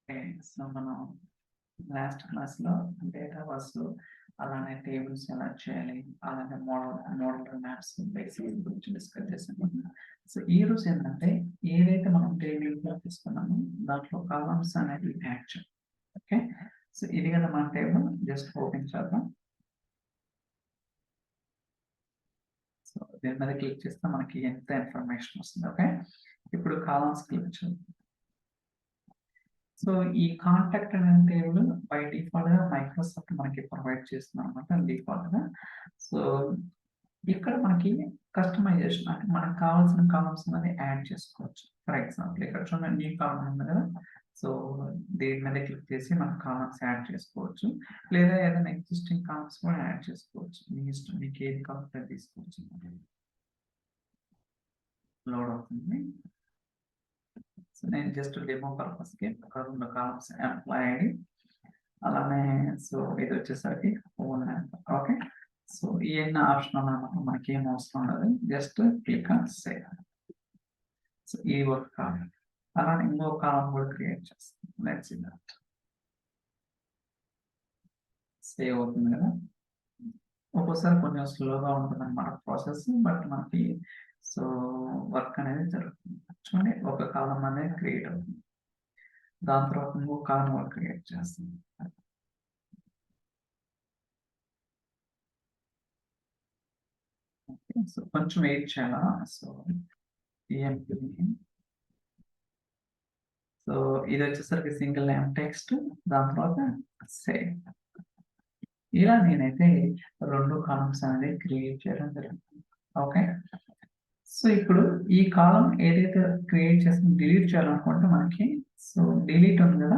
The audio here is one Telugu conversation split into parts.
ఓకే. సో, మనం లాస్ట్ క్లాస్‌లో డేటా బస్సు, అలానే టేబుల్స్ ఎలా చేయాలి, అలానే మోడల్ మ్యాప్స్ బేసిక్స్ గురించి డిస్కస్ చేసాము. సో, ఈరోజు ఏంటంటే ఏదైతే మనం టేబుల్‌గా తీసుకున్నామో దాంట్లో కాలమ్స్ అనేవి యాడ్ చేయాలి. ఓకే. సో, ఇది కదా మన టేబుల్. జస్ట్ ఓపెన్ చేద్దాం. సో, దీని మీద క్లిక్ చేస్తే మనకి ఎంత ఇన్ఫర్మేషన్ వస్తుంది. ఓకే. ఇప్పుడు కాలమ్స్ క్లిక్ చేద్దాం. సో, ఈ కాంటాక్ట్ అనే టేబుల్ బై డిఫాల్ట్‌గా మైక్రోసాఫ్ట్ మనకి ప్రొవైడ్ చేస్తుందన్నమాట డిఫాల్ట్‌గా. సో, ఇక్కడ మనకి కస్టమైజేషన్ అంటే మనకు కావాల్సిన కాలమ్స్ అనేది యాడ్ చేసుకోవచ్చు. ఫర్ ఎగ్జాంపుల్ ఇక్కడ చూడండి న్యూ కాలమ్ ఉంది కదా! సో, దీని మీద క్లిక్ చేసి మనం కాలమ్స్ యాడ్ చేసుకోవచ్చు. లేదా ఏదైనా ఎగ్జిస్టింగ్ కాలమ్స్ కూడా యాడ్ చేసుకోవచ్చు. మీ ఇష్టం. మీకు ఏది కావాలంటే అది తీసుకోవచ్చు. లోడ్ అవుతుంది. సో, నేను జస్ట్ డెమో పర్పస్‌కి ఒక 2 కాలమ్స్ ఎంప్లాయీ ఐడి అలానే సో, ఇదొచ్చేసరికి ఫోన్ నెంబర్. ఓకే. సో, ఇయన్నీ ఆప్షనల్ అన్నమాట. మనకేం అవసరం లేదు. Just click on save. So, ఈ ఒక కాలమ్. అలానే ఇంకో కాలమ్ కూడా క్రియేట్ చేస్తాం. Let's see that. సేవ్ అవుతుంది కదా! ఒక్కోసారి కొంచెం స్లోగా ఉంటుందన్నమాట ప్రాసెస్. బట్ మనకి సో, వర్క్ అనేది జరుగుతుంది. చూడండి ఒక కాలమ్ అనేది క్రియేట్ అవుతుంది. దాని తర్వాత ఇంకో కాలమ్ కూడా క్రియేట్ చేస్తాం. ఓకే. సో, కొంచెం వెయిట్ చేయాలా? సో, ఈఎంపీని సో, ఇదొచ్చేసరికి సింగిల్ నేమ్ టెక్స్ట్. దాని తర్వాత సేవ్. ఇలా నేనైతే 2 కాలమ్స్ అనేది క్రియేట్ చేయడం జరిగింది. ఓకే. సో, ఇప్పుడు ఈ కాలమ్ ఏదైతే క్రియేట్ చేసి డిలీట్ చేయాలనుకుంటే మనకి సో, డిలీట్ ఉంది కదా!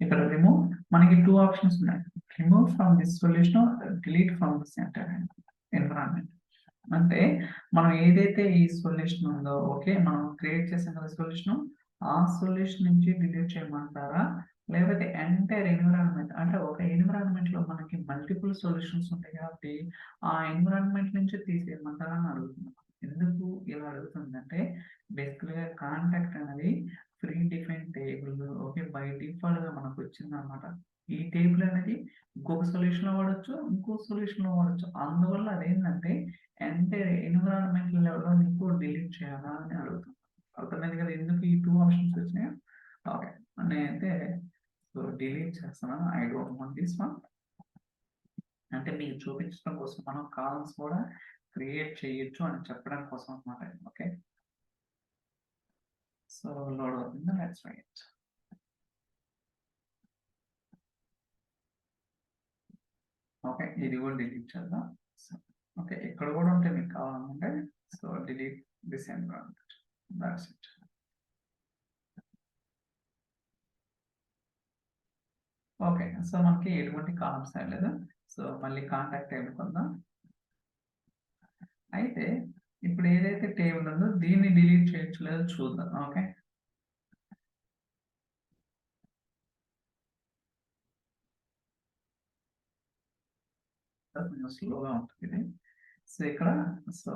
ఇక్కడ రిమూవ్ మనకి 2 ఆప్షన్స్ ఉన్నాయి. Remove from this solution, delete from this entire environment. అంటే మనం ఏదైతే ఈ సొల్యూషన్ ఉందో ఓకే. మనం క్రియేట్ చేసాం కదా సొల్యూషన్. ఆ సొల్యూషన్ నుంచి డిలీట్ చేయమంటారా? లేకపోతే ఎంటైర్ ఎన్విరాన్మెంట్ అంటే ఒక ఎన్విరాన్మెంట్‌లో మనకి మల్టిపుల్ సొల్యూషన్స్ ఉంటాయి కాబట్టి ఆ ఎన్విరాన్మెంట్ నుంచి తీసేయమంటారా అని అడుగుతున్నాను. ఎందుకు ఇలా అడుగుతుందంటే బేసికల్‌గా కాంటాక్ట్ అనేది pre defined table okay. By డిఫాల్ట్‌గా మనకొచ్చిందన్నమాట. ఈ టేబుల్ అనేది ఇంకొక సొల్యూషన్‌లో వాడొచ్చు. ఇంకో సొల్యూషన్‌లో వాడొచ్చు. అందువల్ల అదేంటంటే ఎంటైర్ ఎన్విరాన్మెంట్ లెవెల్‌లో నీకు డిలీట్ చేయాలా అని అడుగుతుంది. అర్థమైంది కదా! ఎందుకు ఈ 2 ఆప్షన్స్ వచ్చినాయో? ఓకే. నేనైతే సో, డిలీట్ చేస్తున్నాను. I don't want this one. అంటే మీకు చూపించడం కోసం మనం కాలమ్స్ కూడా క్రియేట్ చేయొచ్చు అని చెప్పడం కోసం అన్నమాట. ఓకే. సో, లోడ్ అవుతుంది. Let's wait. ఓకే. ఇది కూడా డిలీట్ చేద్దాం. So, okay. ఇక్కడ కూడా ఉంటే మీకు కావాలనుకుంటే so, delete this environment. That's it. Okay. So, మనకి ఎటువంటి కాలమ్స్ లేదు. సో, మళ్ళీ కాంటాక్ట్ టేబుల్‌కి వద్దాం. అయితే ఇప్పుడు ఏదైతే టేబుల్ ఉందో దీన్ని డిలీట్ చేయొచ్చో లేదో చూద్దాం. ఓకే. కొంచెం స్లోగా ఉంటుంది ఇది. సో, ఇక్కడ సో,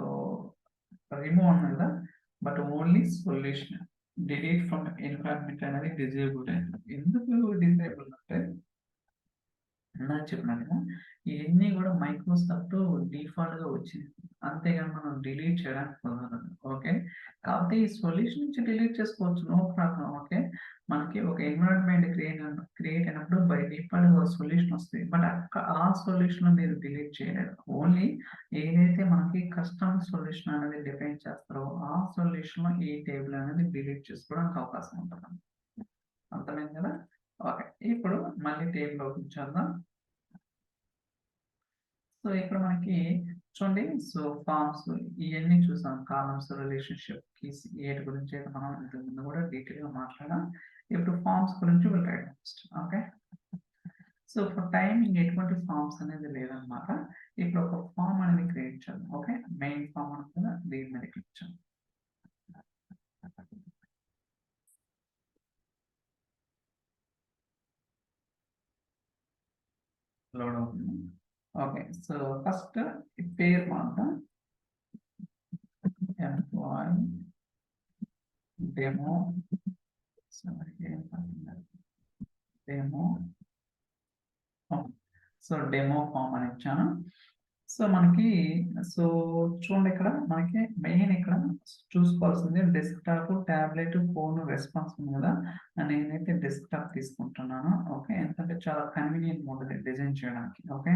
రిమూవ్ ఉంది కదా! But only solution. Delete from environment అనేది డిజేబుల్ అయింది. ఎందుకు డిజేబుల్ అంటే ఇందాక చెప్పినాను కదా! ఇయన్నీ కూడా మైక్రోసాఫ్ట్ డిఫాల్ట్‌గా వచ్చింది. అంతేగాని మనం డిలీట్ చేయడానికి కుదరదు. ఓకే. కాకపోతే ఈ సొల్యూషన్ నుంచి డిలీట్ చేసుకోవచ్చు. No problem. ఓకే. మనకి ఒక ఎన్విరాన్మెంట్ క్రియేట్ అయినప్పుడు బై డిఫాల్ట్ ఒక సొల్యూషన్ వస్తది. బట్ ఆ సొల్యూషన్‌లో మీరు డిలీట్ చేయలేరు. ఓన్లీ ఏదైతే మనకి కస్టమ్ సొల్యూషన్ అనేది డిఫైన్ చేస్తారో ఆ సొల్యూషన్‌లో ఈ టేబుల్ అనేది డిలీట్ చేసుకోవడానికి అవకాశం ఉంటది. అర్థమైంది కదా! ఓకే. ఇప్పుడు మళ్ళీ టేబుల్ ఓపెన్ చేద్దాం. సో, ఇక్కడ మనకి చూడండి. సో, ఫార్మ్స్ ఇయన్నీ చూసాం. కాలమ్స్, రిలేషన్‌షిప్, కీస్ వీటి గురించి అయితే మనం ఇంతకు ముందు కూడా డీటెయిల్‌గా మాట్లాడాం. ఇప్పుడు ఫార్మ్స్ గురించి will write next. Okay. So, for timing ఎటువంటి ఫార్మ్స్ అనేది లేదన్నమాట. ఇప్పుడు ఒక ఫార్మ్ అనేది క్రియేట్ చేద్దాం. ఓకే. మెయిన్ ఫార్మ్ ఉంది కదా! దీని మీద క్లిక్ చేద్దాం. లోడ్ అవుతుంది. ఓకే. సో, ఫస్ట్ పేరు మాత్రం ఎంప్లాయీ డెమో సో, ఏం పర్లేదు. డెమో సో డెమో ఫామ్ అని ఇచ్చాను. సో మనకి సో చూడండి ఇక్కడ మనకి మెయిన్ ఇక్కడ చూసుకోవాల్సింది డెస్క్టాప్, టాబ్లెట్, ఫోన్ రెస్పాన్స్ ఉంది కదా. నేనైతే డెస్క్టాప్ తీసుకుంటున్నాను. ఓకే, ఎందుకంటే చాలా కన్వీనియంట్ ఉంటుంది డిజైన్ చేయడానికి. ఓకే,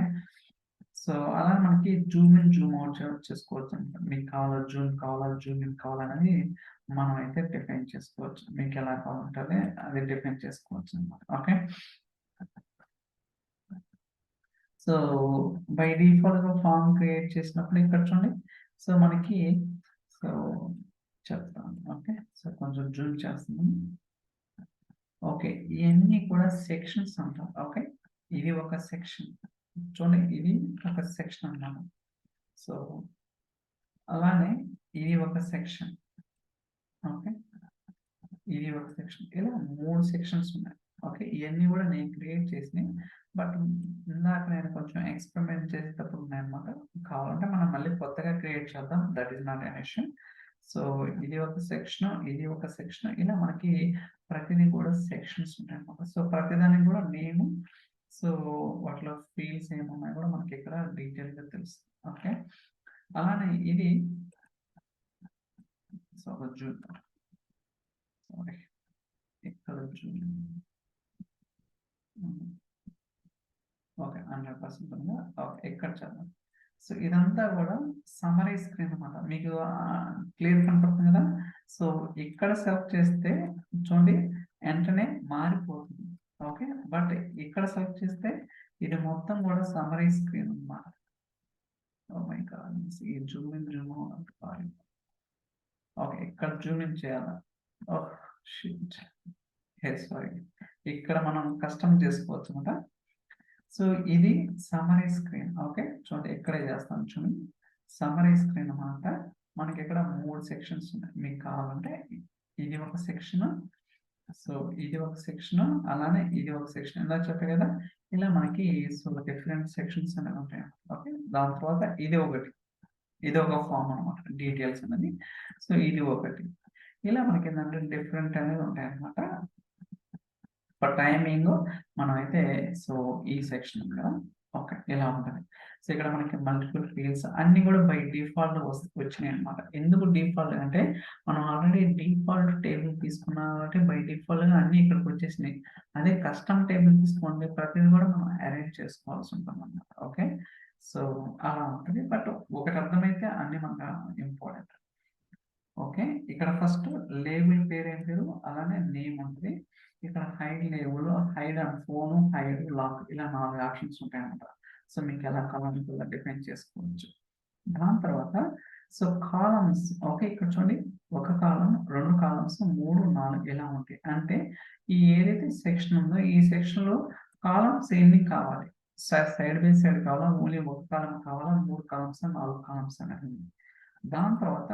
సో అలా మనకి జూమ్ ఇన్ జూమ్ అవుట్ చేసుకోవచ్చు అనమాట. మీకు కావాలా జూమ్ ఇన్ కావాలనేది మనం అయితే డిఫైన్ చేసుకోవచ్చు. మీకు ఎలా కావాలంటే అది డిఫైన్ చేసుకోవచ్చు అనమాట. ఓకే, సో బై డిఫాల్ట్ గా ఫామ్ క్రియేట్ చేసినప్పుడు ఇక్కడ చూడండి. సో మనకి సో చెప్తాను. ఓకే, సో కొంచెం జూమ్ చేస్తున్నాను. ఓకే, ఇవన్నీ కూడా సెక్షన్స్ అంటాం. ఓకే, ఇది ఒక సెక్షన్ చూడండి, ఇది ఒక సెక్షన్ అన్నమాట. సో అలానే ఇది ఒక సెక్షన్. ఓకే, ఇది ఒక సెక్షన్, ఇలా 3 సెక్షన్స్ ఉన్నాయి. ఓకే, ఇవన్నీ కూడా నేను క్రియేట్ చేసినాయి. బట్ ఇందాక నేను కొంచెం ఎక్స్పెరిమెంట్ చేసేటప్పుడు ఉన్నాయన్నమాట. కావాలంటే మనం మళ్ళీ కొత్తగా క్రియేట్ చేద్దాం. That is not an issue. So ఇది ఒక సెక్షన్, ఇది ఒక సెక్షన్, ఇలా మనకి ప్రతిదీ కూడా సెక్షన్స్ ఉంటాయి అన్నమాట. సో ప్రతిదానికి కూడా నేమ్, సో వాటిలో ఫీల్డ్స్ ఏమున్నాయి కూడా మనకి ఇక్కడ డీటెయిల్ గా తెలుస్తుంది. ఓకే, అలానే ఇది సో జూమ్ సారీ ఇక్కడ జూమ్ ఓకే 100% ఉందా. ఓకే, ఇక్కడ చదవండి. సో ఇదంతా కూడా సమరీ స్క్రీన్ అన్నమాట. మీకు క్లియర్ కనపడుతుంది కదా. సో ఇక్కడ సెలెక్ట్ చేస్తే చూడండి వెంటనే మారిపోతుంది. ఓకే, బట్ ఇక్కడ సెలెక్ట్ చేస్తే ఇది మొత్తం కూడా సమరీ స్క్రీన్ అన్నమాట. ఓ మై గాడ్, ఈ Zoom in Zoom out. Okay, ఇక్కడ జూమ్ ఇన్ చేయాలి. ఓహ్ షిట్, సారీ, ఇక్కడ మనం కస్టమ్ చేసుకోవచ్చు అన్నమాట. సో ఇది సమరీ స్క్రీన్. ఓకే, చూడండి ఇక్కడే చేస్తాను. చూడండి సమరీ స్క్రీన్ అన్నమాట. మనకి ఇక్కడ 3 సెక్షన్స్ ఉన్నాయి. మీకు కావాలంటే ఇది ఒక సెక్షన్, సో ఇది ఒక సెక్షన్, అలానే ఇది ఒక సెక్షన్. ఇలా చెప్పే కదా, ఇలా మనకి సో డిఫరెంట్ సెక్షన్స్ అనేవి ఉంటాయి. ఓకే, దాని తర్వాత ఇది ఒకటి, ఇది ఒక ఫామ్ అనమాట, డీటెయిల్స్ అనేది. సో ఇది ఒకటి, ఇలా మనకి ఏంటంటే డిఫరెంట్ అనేది ఉంటాయి అనమాట. ఫర్ టైమింగ్ మనం అయితే సో ఈ సెక్షన్ కదా. ఓకే, ఇలా ఉంటుంది. సో ఇక్కడ మనకి మల్టిపుల్ ఫీల్డ్స్ అన్ని కూడా బై డిఫాల్ట్ వచ్చినాయి అనమాట. ఎందుకు డిఫాల్ట్ అంటే మనం ఆల్రెడీ డిఫాల్ట్ టేబుల్ తీసుకున్నాం కాబట్టి బై డిఫాల్ట్ గా అన్ని ఇక్కడికి వచ్చేసినాయి. అదే కస్టమ్ టేబుల్ తీసుకోండి, ప్రతిదీ కూడా మనం అరేంజ్ చేసుకోవాల్సి ఉంటుంది అన్నమాట. ఓకే, సో అలా ఉంటుంది. బట్ ఒకటి అర్థమైతే అన్ని మనకు ఇంపార్టెంట్. ఓకే, ఇక్కడ ఫస్ట్ లేబుల్ పేరు ఏం పేరు, అలానే నేమ్ ఉంటుంది. ఇక్కడ hide label, hide and phone, hide lock, ఇలా 4 ఆప్షన్స్ ఉంటాయి అన్నమాట. సో మీకు ఎలా కావాలంటే అలా డిఫైన్ చేసుకోవచ్చు. దాని తర్వాత సో కాలమ్స్. ఓకే, ఇక్కడ చూడండి, ఒక కాలం, 2 కాలమ్స్, 3, 4 ఇలా ఉంటాయి. అంటే ఈ ఏదైతే సెక్షన్ ఉందో ఈ సెక్షన్ లో కాలమ్స్ ఎన్ని కావాలి, సైడ్ బై సైడ్ కావాలా, ఓన్లీ ఒక కాలం కావాలా, 3 కాలమ్స్, 4 కాలమ్స్ అనేది ఉంది. దాని తర్వాత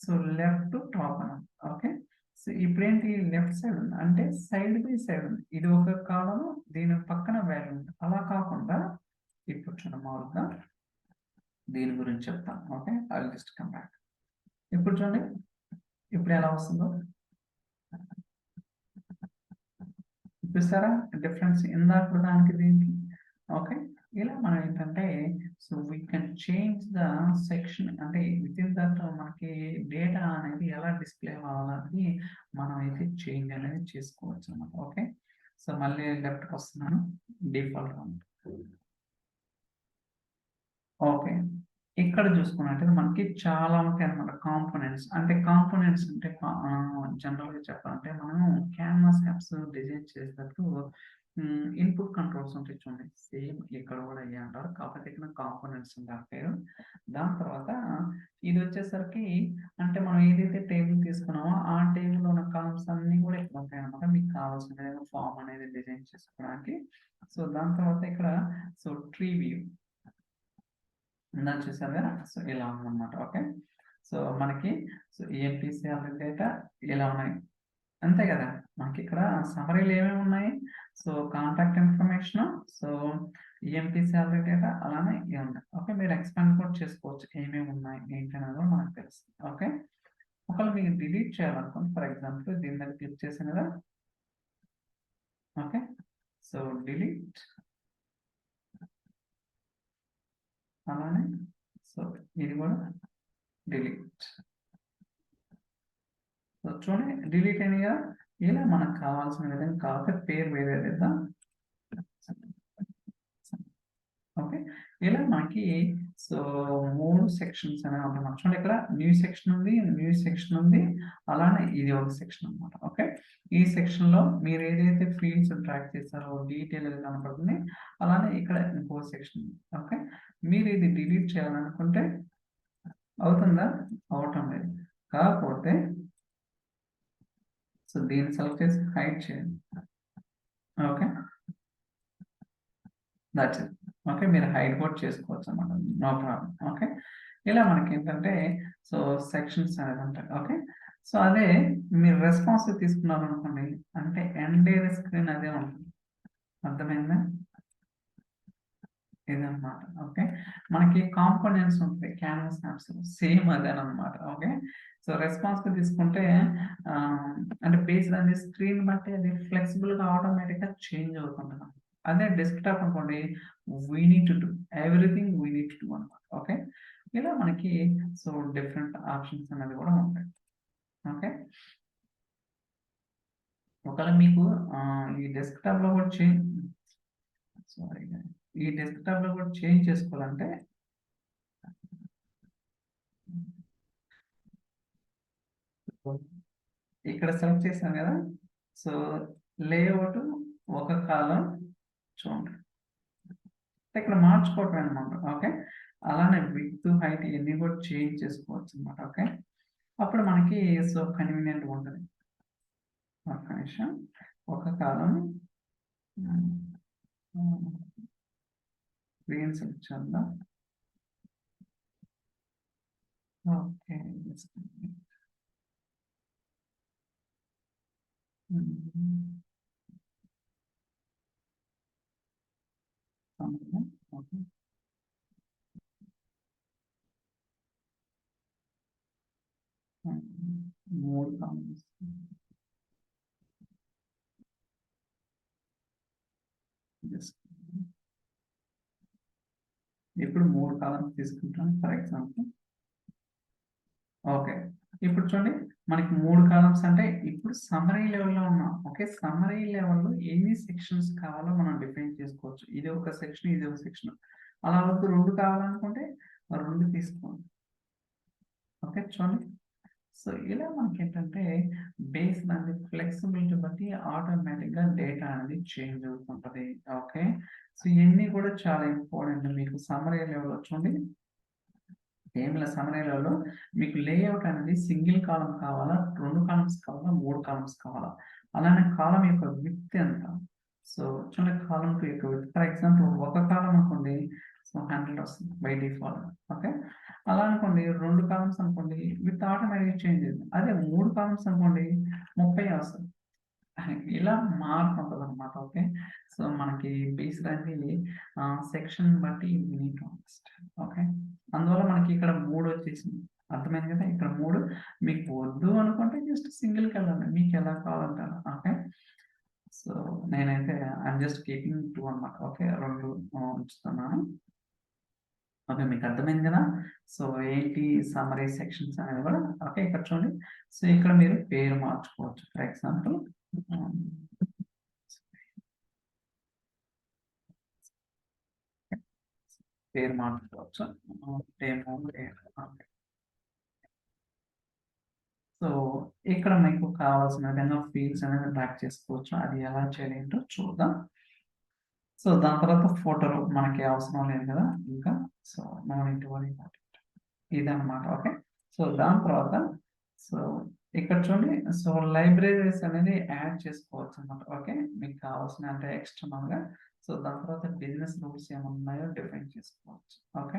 సో లెఫ్ట్ టాప్ అన్నమాట. ఓకే, సో ఇప్పుడేంటి లెఫ్ట్ సైడ్ ఉంది అంటే సైడ్ బై సైడ్ ఉంది. ఇది ఒక కాలము, దీని పక్కన వాల్యూ ఉంది. అలా కాకుండా ఇప్పుడు చూడండి మామూలుగా దీని గురించి చెప్తాను. Okay, I will just come back. ఇప్పుడు చూడండి ఇప్పుడు ఎలా వస్తుందో చూసారా డిఫరెన్స్ ఇందాక దానికి దీనికి. ఓకే, ఇలా మనం ఏంటంటే so we can change the section, అంటే విత్ ఇన్ దట్ మనకి డేటా అనేది ఎలా డిస్ప్లే అవ్వాలని మనం అయితే చేంజ్ అనేది చేసుకోవచ్చు అన్నమాట. ఓకే, సో మళ్ళీ లెఫ్ట్కి వస్తున్నాను. డిఫాల్ట్ ఓకే, ఇక్కడ చూసుకున్నట్టయితే మనకి చాలా ఉంటాయి అన్నమాట కాంపోనెంట్స్. అంటే కాంపోనెంట్స్ అంటే జనరల్ గా చెప్పాలంటే మనం క్యాన్వాస్ యాప్స్ డిజైన్ చేసేటప్పుడు ఇన్పుట్ కంట్రోల్స్ ఉంటాయి చూడండి. సేమ్ ఇక్కడ కూడా అయ్యే అంటారు, కాకపోతే ఇక్కడ కాంపోనెంట్స్ ఉంటారు పేరు. దాని తర్వాత ఇది వచ్చేసరికి అంటే మనం ఏదైతే టేబుల్ తీసుకున్నామో ఆ టేబుల్ ఉన్న కాలమ్స్ అన్ని కూడా ఇక్కడ ఉంటాయి అన్నమాట. మీకు కావాల్సిన ఫామ్ అనేది డిజైన్ చేసుకోవడానికి. సో దాని తర్వాత ఇక్కడ సో ట్రీ వ్యూ ఇందాక చూసారు కదా. సో ఇలా ఉందన్నమాట. ఓకే, సో మనకి సో EMPCR డేటా ఇలా ఉన్నాయి అంతే కదా. మనకి ఇక్కడ సమరీలు ఏమేమి ఉన్నాయి, so contact information, so EMPCR data, అలానే ఇవి ఉన్నాయి. ఓకే, మీరు ఎక్స్పాండ్ కూడా చేసుకోవచ్చు ఏమేమి ఉన్నాయి ఏంటి అనేది కూడా మనకు తెలుస్తుంది. ఓకే, ఒకవేళ మీకు డిలీట్ చేయాలనుకోండి, ఫర్ ఎగ్జాంపుల్ దీని మీద క్లిక్ చేసాను కదా. ఓకే, సో డిలీట్, అలానే సో ఇది కూడా డిలీట్. సో చూడండి డిలీట్ అయినాయి కదా. ఇలా మనకు కావాల్సిన విధంగా కాకపోతే పేరు వేరే ఇద్దాం. ఓకే, ఇలా మనకి సో 3 సెక్షన్స్ అనేవి ఉంటాయి. చూడండి ఇక్కడ న్యూ సెక్షన్ ఉంది, న్యూ సెక్షన్ ఉంది, అలానే ఇది ఒక సెక్షన్ అనమాట. ఓకే, ఈ సెక్షన్ లో మీరు ఏదైతే ఫీల్డ్స్ ట్రాక్ చేస్తారో డీటెయిల్ కనపడుతుంది, అలానే ఇక్కడ ఇంకో సెక్షన్. ఓకే, మీరు ఇది డిలీట్ చేయాలనుకుంటే అవుతుందా? అవటం లేదు. కాకపోతే సో దీన్ని సెలెక్ట్ చేసి హైడ్ చేయండి. Okay, that's it. ఓకే, మీరు హైడ్ కూడా చేసుకోవచ్చు అన్నమాట, నో ప్రాబ్లం. ఓకే, ఇలా మనకి ఏంటంటే సో సెక్షన్స్ అనేది ఉంటాయి. ఓకే, సో అదే మీరు రెస్పాన్సివ్ తీసుకున్నారు అనుకోండి, అంటే ఎండైర్ స్క్రీన్ అదే ఉంటుంది. అర్థమైందా? ఇదన్నమాట. ఓకే, మనకి కాంపోనెంట్స్ ఉంటాయి క్యాన్వాస్ యాప్స్, సేమ్ అదేనమాట. ఓకే, సో రెస్పాన్సివ్ తీసుకుంటే అంటే బేస్డ్ ఆన్ ది స్క్రీన్ బట్టి అది ఫ్లెక్సిబుల్గా ఆటోమేటిక్గా చేంజ్ అవుతుంటుంది. అదే డెస్క్టాప్ అనుకోండి, we need to do everything, we need to do అనమాట. ఓకే, ఇలా మనకి సో డిఫరెంట్ ఆప్షన్స్ అనేది కూడా ఉంటాయి. ఓకే, ఒకవేళ మీకు ఈ డెస్క్టాప్ లో కూడా ఈ డెస్క్టాప్ లో కూడా చేంజ్ చేసుకోవాలంటే ఇక్కడ సెలెక్ట్ చేశాను కదా, సో లేఅవుట్ ఒక కాలం చూడండి, ఇక్కడ మార్చుకోవటం అనమాట. ఓకే, అలానే విడ్త్ హైట్ ఇవన్నీ కూడా చేంజ్ చేసుకోవచ్చు అనమాట. ఓకే, అప్పుడు మనకి సో కన్వీనియంట్ ఉంటుంది. ఒక నిమిషం, ఒక కాలం గ్రీన్ సెలెక్ట్ చేద్దాం. Okay, okay, 3 columns. ఇప్పుడు 3 కాలమ్స్ తీసుకుంటాను ఫర్ ఎగ్జాంపుల్. ఓకే, ఇప్పుడు చూడండి మనకి 3 కాలమ్స్ అంటే ఇప్పుడు సమ్మరీ లెవెల్లో ఉన్నాం. ఓకే, సమ్మరీ లెవెల్లో ఎన్ని సెక్షన్స్ కావాలో మనం డిఫైన్ చేసుకోవచ్చు. ఇది ఒక సెక్షన్, ఇది ఒక సెక్షన్. అలా వద్దు 2 కావాలనుకుంటే 2 తీసుకోండి. ఓకే, చూడండి సో ఇలా మనకి ఏంటంటే బేస్డ్ ఆన్ ది ఫ్లెక్సిబిలిటీ బట్టి ఆటోమేటిక్గా డేటా అనేది చేంజ్ అవుతుంటది. ఓకే, సో ఇవన్నీ కూడా చాలా ఇంపార్టెంట్. మీకు సమ్మరీ లెవెల్ చూడండి, ఏం లేదు, సమ్మరీ లెవెల్లో మీకు లేఅవుట్ అనేది సింగిల్ కాలం కావాలా, 2 కాలమ్స్ కావాలా, 3 కాలమ్స్ కావాలా, అలానే కాలం యొక్క విడ్త్ ఎంత. సో చూడండి కాలం యొక్క విడ్త్ ఫర్ ఎగ్జాంపుల్ ఒక కాలం అనుకోండి సో 100 వస్తుంది బై డిఫాల్ట్. ఓకే, అలా అనుకోండి 2 కాలమ్స్ అనుకోండి విత్ ఆటోమేటిక్ చేంజ్ అవుతుంది. అదే 3 కాలమ్స్ అనుకోండి 30 వస్తుంది. ఇలా మారుతుంటది అనమాట. ఓకే, సో మనకి బేస్డ్ అనేది సెక్షన్ బట్టి ఓకే, అందువల్ల మనకి ఇక్కడ 3 వచ్చేసింది. అర్థమైంది కదా, ఇక్కడ 3 మీకు వద్దు అనుకుంటే జస్ట్ సింగిల్కి వెళ్ళండి, మీకు ఎలా కావాలంటే అలా. ఓకే, సో నేనైతే ఐఎమ్ జస్ట్ కీపింగ్ 2 అనమాట. ఓకే, 2 ఉంచుతున్నాను. ఓకే, మీకు అర్థమైంది కదా. సో ఏంటి సమ్మరీ సెక్షన్స్ అనేది కూడా. ఓకే, ఇక్కడ చూడండి సో ఇక్కడ మీరు పేరు మార్చుకోవచ్చు. ఫర్ ఎగ్జాంపుల్ పేరు మార్చుకోవచ్చు. సో ఇక్కడ మీకు కావాల్సిన విధంగా ఫీల్డ్స్ అనేది ట్రాక్ చేసుకోవచ్చు. అది ఎలా చేయాలంటో చూద్దాం. సో దాని తర్వాత ఫోటోలు మనకి అవసరం లేదు కదా ఇంకా. సో ఇదన్నమాట. ఓకే, సో దాని తర్వాత సో ఇక్కడ చూడండి సో లైబ్రరీస్ అనేది యాడ్ చేసుకోవచ్చు అన్నమాట. ఓకే, మీకు కావాల్సిన అంటే ఎక్స్టర్నల్ గా. సో దాని తర్వాత బిజినెస్ రూల్స్ ఏమున్నాయో డిఫైన్ చేసుకోవచ్చు. ఓకే,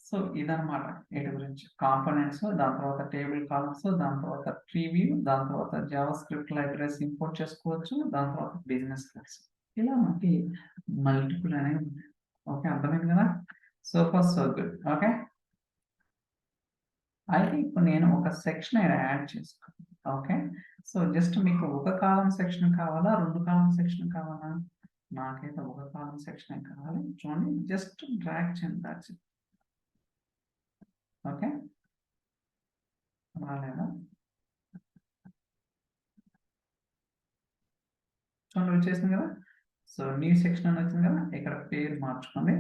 సో ఇదన్నమాట వీటి గురించి కాంపోనెంట్స్, దాని తర్వాత టేబుల్ కాలమ్స్, దాని తర్వాత ట్రీ వ్యూ, దాని తర్వాత జావా స్క్రిప్ట్ లైబ్రరీస్ ఇంపోర్ట్ చేసుకోవచ్చు, దాని తర్వాత బిజినెస్ క్లాస్. ఇలా మనకి మల్టిపుల్ అనేవి. ఓకే, అర్థమైంది కదా. So first so good. Okay, అయితే ఇప్పుడు నేను ఒక సెక్షన్ యాడ్ చేసుకోవాలి. ఓకే. సో జస్ట్ మీకు ఒక కాలమ్ సెక్షన్ కావాలా? 2 కాలమ్ సెక్షన్ కావాలా? నాకైతే ఒక కాలమ్ సెక్షనే కావాలి. చూడండి జస్ట్ డ్రాగ్ చేయండి దట్స్ ఇట్. ఓకే. రాలేదా? చూడండి వచ్చేసింది కదా! సో న్యూ సెక్షన్ అని వచ్చింది కదా! ఇక్కడ పేరు మార్చుకోండి.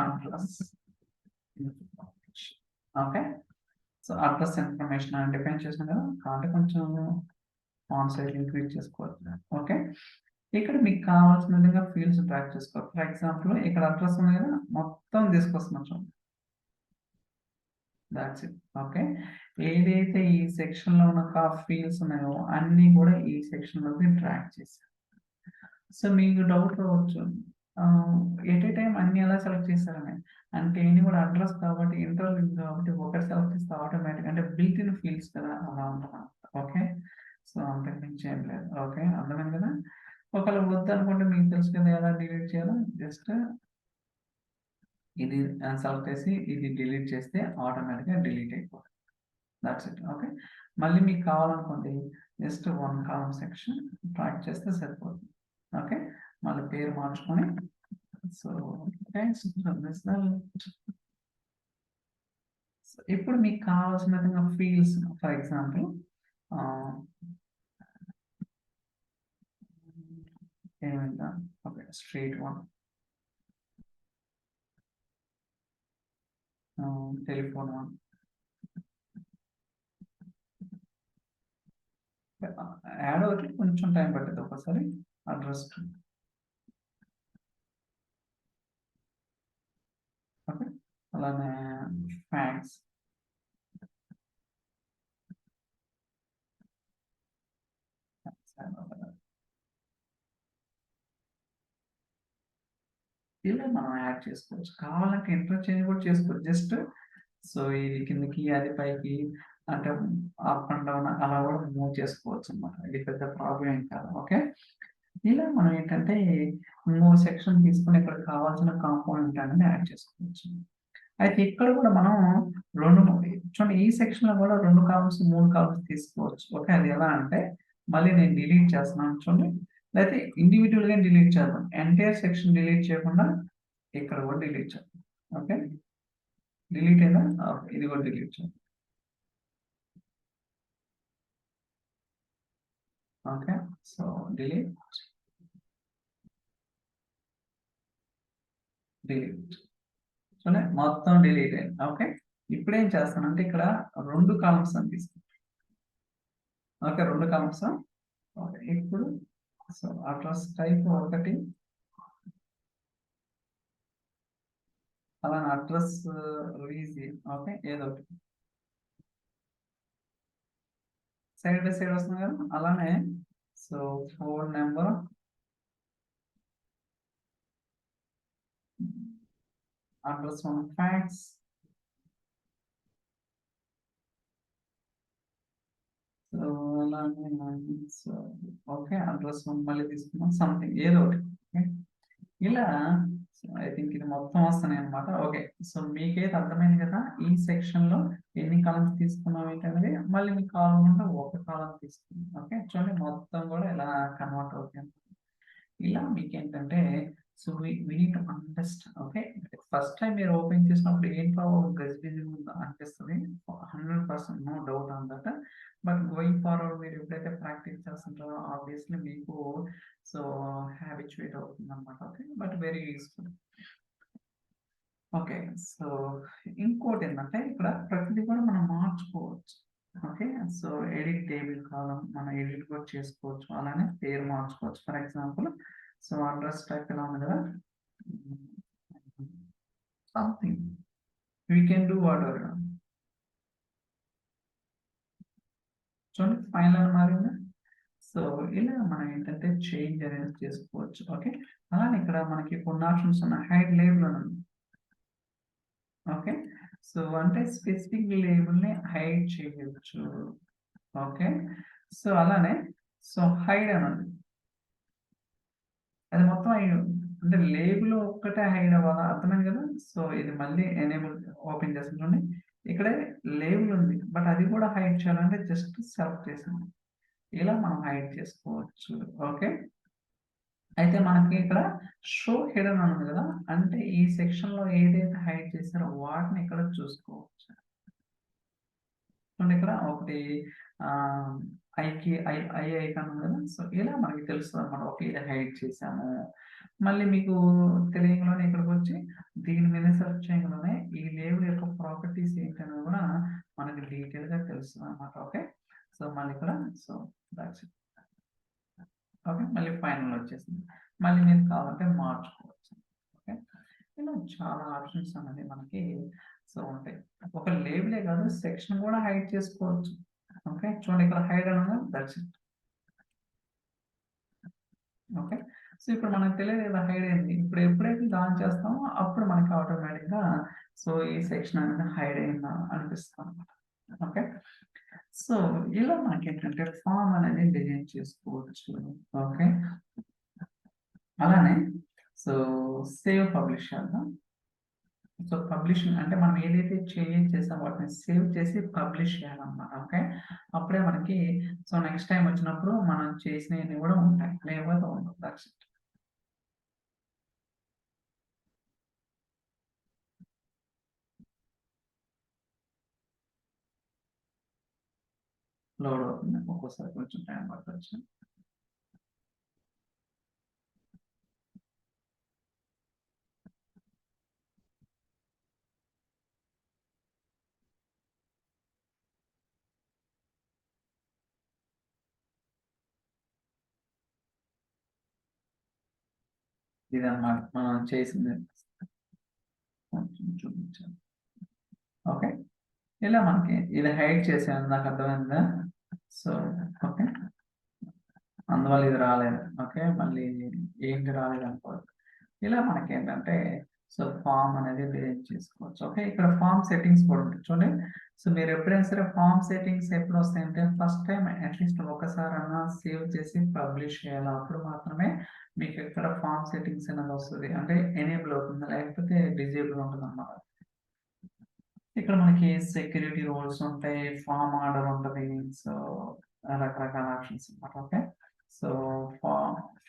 Address information. Okay. So address information అని డిఫైన్ చేసాం కదా! కాబట్టి కొంచెం ఫాంట్ సైజ్ ఇంక్రీజ్ చేసుకోవచ్చు. ఓకే. ఇక్కడ మీకు కావాల్సిన విధంగా ఫీల్డ్స్ డ్రాగ్ చేసుకోవాలి. ఫర్ ఎగ్జాంపుల్ ఇక్కడ అడ్రస్ ఉంది కదా! మొత్తం తీసుకొస్తున్నాం చూడండి. That's it. ఓకే. ఏదైతే ఈ సెక్షన్‌లో ఉన్న ఫీల్డ్స్ ఉన్నాయో అన్నీ కూడా ఈ సెక్షన్‌లోకి డ్రాగ్ చేశాను. సో మీకు డౌట్ రావచ్చు. ఎట్ ఏ టైమ్ అన్ని ఎలా సెలెక్ట్ చేశారని. అంటే ఇన్ని కూడా అడ్రస్ కాబట్టి ఇంటర్వల్ లింక్ కాబట్టి ఒకటి సెలెక్ట్ చేస్తే ఆటోమేటిక్ అంటే బిల్ట్ ఇన్ ఫీల్డ్స్ కదా అలా ఉంటదన్నమాట. ఓకే. సో అంతకు మించి ఏం లేదు. ఓకే. అర్థమైంది కదా! ఒకవేళ వద్దనుకుంటే మీకు తెలుసు కదా ఎలా డిలీట్ చేయాలో. జస్ట్ ఇది సెలెక్ట్ చేసి ఇది డిలీట్ చేస్తే ఆటోమేటిక్‌గా డిలీట్ అయిపోతుంది. That's it. ఓకే. మళ్ళీ మీకు కావాలనుకోండి జస్ట్ 1 కాలమ్ సెక్షన్ డ్రాగ్ చేస్తే సరిపోతుంది. ఓకే. మళ్ళీ పేరు మార్చుకొని సో థాంక్స్ రిజల్ట్. ఇప్పుడు మీకు కావాల్సిన విధంగా ఫీల్డ్స్ ఫర్ ఎగ్జాంపుల్ ఏమైందా? ఓకే. స్ట్రెయిట్ 1 టెలిఫోన్ 1 యాడ్ అవుతే కొంచెం టైం పట్టిద్ది ఒక్కోసారి. Address 2 okay. అలానే ఫ్యాక్స్ ఇలా మనం యాడ్ చేసుకోవచ్చు. కావాలంటే ఇంటర్చేంజ్ కూడా చేసుకోవచ్చు. జస్ట్ సో ఇది కిందకి అది పైకి అంటే అప్ అండ్ డౌన్ అలా కూడా మూవ్ చేసుకోవచ్చు అన్నమాట. ఇది పెద్ద ప్రాబ్లమ్ ఏం కాదు. ఓకే. ఇలా మనం ఏంటంటే 3 సెక్షన్ తీసుకొని ఇక్కడ కావాల్సిన కాంపోనెంట్ అనేది యాడ్ చేసుకోవచ్చు. అయితే ఇక్కడ కూడా మనం 2 చూడండి ఈ సెక్షన్‌లో కూడా 2 కాలమ్స్, 3 కాలమ్స్ తీసుకోవచ్చు. ఓకే. అది ఎలా అంటే మళ్ళీ నేను డిలీట్ చేస్తున్నాను చూడండి. లేకపోతే ఇండివిడ్యువల్‌గా డిలీట్ చేద్దాం. ఎంటైర్ సెక్షన్ డిలీట్ చేయకుండా ఇక్కడ కూడా డిలీట్ చేద్దాం. ఓకే. డిలీట్ అయిందా? ఓకే. ఇది కూడా డిలీట్ చేద్దాం. ఓకే. So delete. డిలీట్. చూడండి మొత్తం డిలీట్ అయింది. ఓకే. ఇప్పుడేం చేస్తానంటే ఇక్కడ 2 కాలమ్స్ అని తీసుకుంటాను. ఓకే. 2 కాలమ్స్. ఓకే. ఇప్పుడు సో అడ్రస్ టైప్ ఒకటి అలానే అడ్రస్ రీజియన్ ఓకే. ఏదో ఒకటి సైడ్ బై సైడ్ వస్తుంది కదా! అలానే so phone number address 1 fax so అలానే సో ఓకే. అడ్రస్ 1 మళ్ళీ తీసుకున్నాం సంథింగ్ ఏదో ఒకటి. ఓకే. ఇలా ఐ థింక్ ఇది మొత్తం వస్తున్నాయి అన్నమాట. ఓకే. సో మీకైతే అర్థమైంది కదా! ఈ సెక్షన్‌లో ఎన్ని కాలమ్స్ తీసుకున్నాం ఏంటనేది. మళ్ళీ మీకు కావాలనుకుంటే ఒక కాలమ్ తీసుకుందాం. ఓకే. చూడండి మొత్తం కూడా ఇలా కన్వర్ట్ అవుతుంది. ఇలా మీకేంటంటే so we need to understand okay. First time మీరు ఓపెన్ చేసినప్పుడు ఏంట్రా గజిబిజిగా అనిపిస్తది. 100% no doubt on that. But going forward మీరు ఎప్పుడైతే ప్రాక్టీస్ చేస్తుంటారో ఆబ్వియస్‌లీ మీకు సో హ్యాబిచ్యుయేట్ అవుతుందన్నమాట. Okay. But very useful. Okay. So ఇంకోటేంటంటే ఇక్కడ ప్రతిది కూడా మనం మార్చుకోవచ్చు. Okay. So edit table column మనం ఎడిట్ కూడా చేసుకోవచ్చు. అలానే పేరు మార్చుకోవచ్చు. For example so address type ఇలా ఉంది కదా! Something we can do whatever. చూడండి ఫైనల్ అని మారిందా? సో ఇలా మనం ఏంటంటే చేంజ్ అనేది చేసుకోవచ్చు. ఓకే. అలానే ఇక్కడ మనకి కొన్ని ఆప్షన్స్ ఉన్నాయి. హైడ్ లేబుల్ అని ఉంది. ఓకే. సో అంటే స్పెసిఫిక్ లేబుల్‌ని హైడ్ చేయొచ్చు. ఓకే. సో అలానే సో హైడ్ అని ఉంది. అది మొత్తం అంటే లేబుల్ ఒక్కటే హైడ్ అవ్వాలా? అర్థమైంది కదా! సో ఇది మళ్ళీ ఎనేబుల్ ఓపెన్ చేస్తాను చూడండి. ఇక్కడే లేబుల్ ఉంది. బట్ అది కూడా హైడ్ చేయాలంటే జస్ట్ సెలెక్ట్ చేసాను. ఇలా మనం హైడ్ చేసుకోవచ్చు. ఓకే. అయితే మనకి ఇక్కడ షో హిడెన్ ఉంది కదా! అంటే ఈ సెక్షన్‌లో ఏదైతే హైడ్ చేసారో వాటిని ఇక్కడ చూసుకోవచ్చు. చూడండి ఇక్కడ ఒకటి ఆహ్, ఐ ఐకాన్ ఉంది కదా! సో, ఇలా మనకి తెలుస్తదన్నమాట. ఓకే. ఇది హైడ్ చేసాము. మళ్ళీ మీకు తెలియంగానే ఇక్కడికొచ్చి దీని మీద సెర్చ్ చేయంగానే ఈ లేబుల్ యొక్క ప్రాపర్టీస్ ఏంటనేది కూడా మనకి డీటెయిల్‌గా తెలుస్తదన్నమాట. ఓకే. సో, మళ్ళీ ఇక్కడ సో, థాట్స్ ఇట్. ఓకే. మళ్ళీ ఫైనల్ వచ్చేసింది. మళ్ళీ మీరు కావాలంటే మార్చుకోవచ్చు. ఓకే. ఇలా చాలా ఆప్షన్స్ అనేది మనకి సో ఉంటాయి. ఒక లేబులే కాదు సెక్షన్ కూడా హైడ్ చేసుకోవచ్చు. ఓకే. చూడండి ఇక్కడ హైడ్ అని ఉంది. Thoughts it. ఓకే. సో, ఇప్పుడు మనకు తెలియదు ఇలా హైడ్ అయింది. ఇప్పుడు ఎప్పుడైతే ఆన్ చేస్తామో అప్పుడు మనకి ఆటోమేటిక్‌గా సో, ఈ సెక్షన్ అనేది హైడ్ అయిందా అనిపిస్తదన్నమాట. ఓకే. సో, ఇలా మనకేంటంటే ఫార్మ్ అనేది డిజైన్ చేసుకోవచ్చు. ఓకే. అలానే సో, సేవ్ పబ్లిష్ చేద్దాం. సో, పబ్లిషింగ్ అంటే మనం ఏదైతే చేంజ్ చేసామో వాటిని సేవ్ చేసి పబ్లిష్ చేయాలన్నమాట. ఓకే. అప్పుడే మనకి సో, నెక్స్ట్ టైమ్ వచ్చినప్పుడు మనం చేసినయన్ని కూడా ఉంటాయి. లేకపోతే ఉండవు. Thoughts it. లోడ్ అవుతుంది. ఒక్కోసారి కొంచెం టైం పట్టొచ్చు. ఇదన్నమాట మనం చేసింది. కొంచెం చూపించాను. ఓకే. ఇలా మనకి ఇది హైడ్ చేశాను. నాకు అర్థమైందా? So, okay. అందువల్ల ఇది రాలేదు. ఓకే. మళ్ళీ ఏంటి రాలేదనుకోవద్దు. ఇలా మనకేంటంటే సో, ఫార్మ్ అనేది డిజైన్ చేసుకోవచ్చు. ఓకే. ఇక్కడ ఫార్మ్ సెట్టింగ్స్ కూడా ఉంటాయి. చూడండి. సో, మీరు ఎప్పుడైనా సరే ఫార్మ్ సెట్టింగ్స్ ఎప్పుడొస్తాయంటే ఫస్ట్ టైమ్ అట్‌లీస్ట్ ఒకసారన్నా సేవ్ చేసి పబ్లిష్ చేయాలి. అప్పుడు మాత్రమే మీకు ఇక్కడ ఫార్మ్ సెట్టింగ్స్ అనేది వస్తది. అంటే ఎనేబుల్ అవుతుంది. లేకపోతే డిజేబుల్ ఉంటదన్నమాట. ఇక్కడ మనకి సెక్యూరిటీ రూల్స్ ఉంటాయి. ఫార్మ్ ఆర్డర్ ఉంటది. సో, రకరకాల ఆప్షన్స్ అన్నమాట. ఓకే. సో, ఫా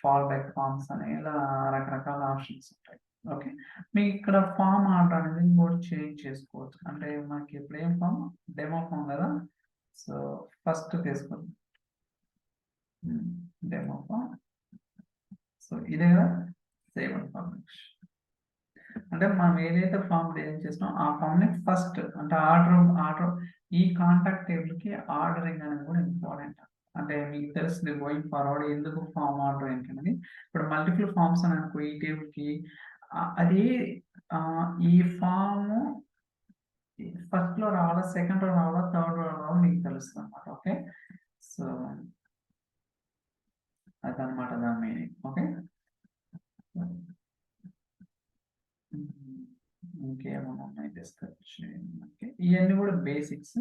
ఫాల్ బ్యాక్ ఫార్మ్స్ అని ఇలా రకరకాల ఆప్షన్స్ ఉంటాయి. ఓకే. మీకిక్కడ ఫార్మ్ ఆర్డర్ అనేది కూడా చేంజ్ చేసుకోవచ్చు. అంటే మనకి ఇప్పుడు ఏం ఫార్మ్? డెమో ఫార్మ్ కదా! సో, ఫస్ట్ తీసుకుందాం. Demo form. సో, ఇదే కదా! Save and publish. అంటే మనం ఏదైతే ఫార్మ్ డిజైన్ చేసినామో ఆ ఫార్మ్‌ని ఫస్ట్ అంటే ఆర్డర్ ఈ కాంటాక్ట్ టేబుల్‌కి ఆర్డరింగ్ అనేది కూడా ఇంపార్టెంట్. అంటే మీకు తెలుస్తుంది గోయింగ్ ఫార్వర్డ్ ఎందుకు ఫార్మ్ ఆర్డర్ ఏంటనేది. ఇప్పుడు మల్టిపుల్ ఫార్మ్స్ ఉన్నాయనుకో ఈ టేబుల్‌కి అది ఈ ఫార్మ్ ఫస్ట్‌లో రావాలా, సెకండ్‌లో రావాలా, థర్డ్‌లో రావాలా మీకు తెలుస్తదన్నమాట. ఓకే. సో, అదన్నమాట దాని మీనింగ్. ఓకే. హ్మ్. ఇంకేమన్నా ఉన్నాయి డిస్కస్ చేయడానికి. ఇయన్నీ గూడా బేసిక్స్.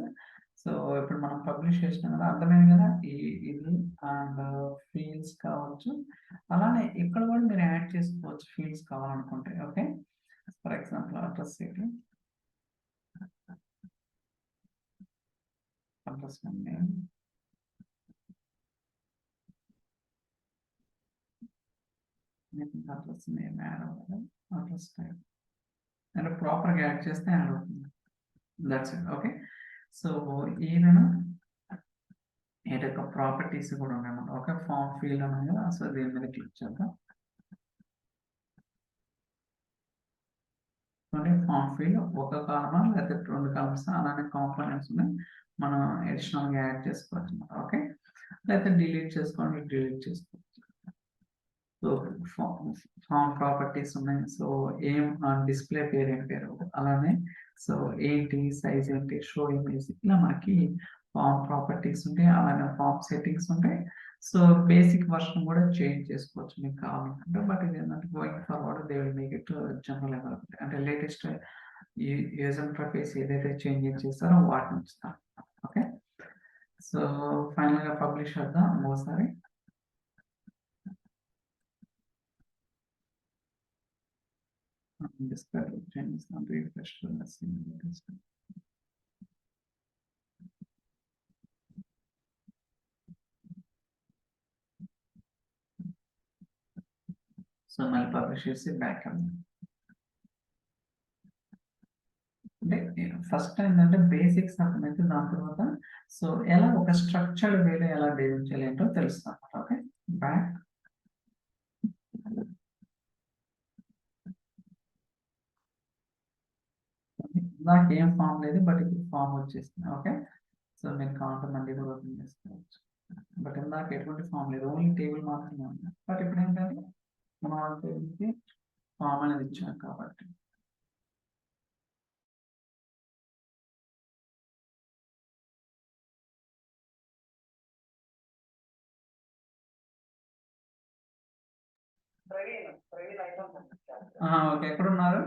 సో, ఇప్పుడు మనం పబ్లిష్ చేసినాం గదా! అర్థమైంది గదా! ఇది అండ్ ఫీల్డ్స్ కావచ్చు. అలానే ఇక్కడ గూడా మీరు యాడ్ చేసుకోవచ్చు ఫీల్డ్స్ కావాలనుకుంటే. Okay. For example address city. Address name. Address name add అవ్వాలి. Address type. అంటే ప్రాపర్‌గా యాడ్ చేస్తే యాడ్ అవుతుంది. That's it. Okay. So, even వీటి యొక్క ప్రాపర్టీస్ కూడా ఉన్నాయన్నమాట. ఓకే. ఫార్మ్ ఫీల్డ్ ఉంది కదా! సో, దీని మీద క్లిక్ చేద్దాం. చూడండి ఫార్మ్ ఫీల్డ్ ఒక కాలమా లేకపోతే 2 కాలమ్స్ అలానే కాంపోనెంట్స్ ఉన్నాయి. మనం అడిషనల్‌గా యాడ్ చేసుకోవచ్చన్నమాట. ఓకే. లేకపోతే డిలీట్ చేసుకోండి. డిలీట్ చేసుకోవచ్చు. సో, ఫార్మ్ ఫార్మ్ ప్రాపర్టీస్ ఉన్నాయి. సో, డిస్‌ప్లే పేరు ఏం పేరు అలానే సో, ఏంటి సైజ్ ఏంటి షో ఇమేజ్ ఇలా మనకి ఫార్మ్ ప్రాపర్టీస్ ఉంటాయి. అలానే ఫార్మ్ సెట్టింగ్స్ ఉంటాయి. సో, బేసిక్ వర్షన్ కూడా చేంజ్ చేసుకోవచ్చు మీకు కావాలనుకుంటే. బట్ ఇదేంటంటే going forward they will make it general availability. అంటే లేటెస్ట్ ఈ యూజర్ ఇంటర్ఫేస్ ఏదైతే చేంజెస్ చేస్తారో వాటిని ఉంచుతాం. ఓకే. సో, ఫైనల్‌గా పబ్లిష్ చేద్దాం ఇంకోసారి. Display changes refresh. సో మళ్ళీ పబ్లిష్ చేసి బ్యాక్ అంటే ఫస్ట్ ఏంటంటే బేసిక్స్ అర్థమైతే దాని తర్వాత సో ఎలా ఒక స్ట్రక్చర్డ్ వేలో ఎలా డీల్ చేయాలి ఏంటో తెలుస్తాం. ఓకే, బ్యాక్ నాకు ఏం ఫామ్ లేదు, బట్ ఇప్పుడు ఫామ్ వచ్చేసింది. ఓకే, సో మీరు కావాలంటే మళ్ళీ కూడా ఓపెన్ చేసుకోవచ్చు. బట్ ఇందాక ఎటువంటి ఫామ్ లేదు, ఓన్లీ టేబుల్ మాత్రమే ఉంది. బట్ ఇప్పుడు ఏంటంటే మనం టేబుల్కి ఫామ్ అనేది ఇచ్చాం కాబట్టి ఓకే, ఎక్కడ ఉన్నారు?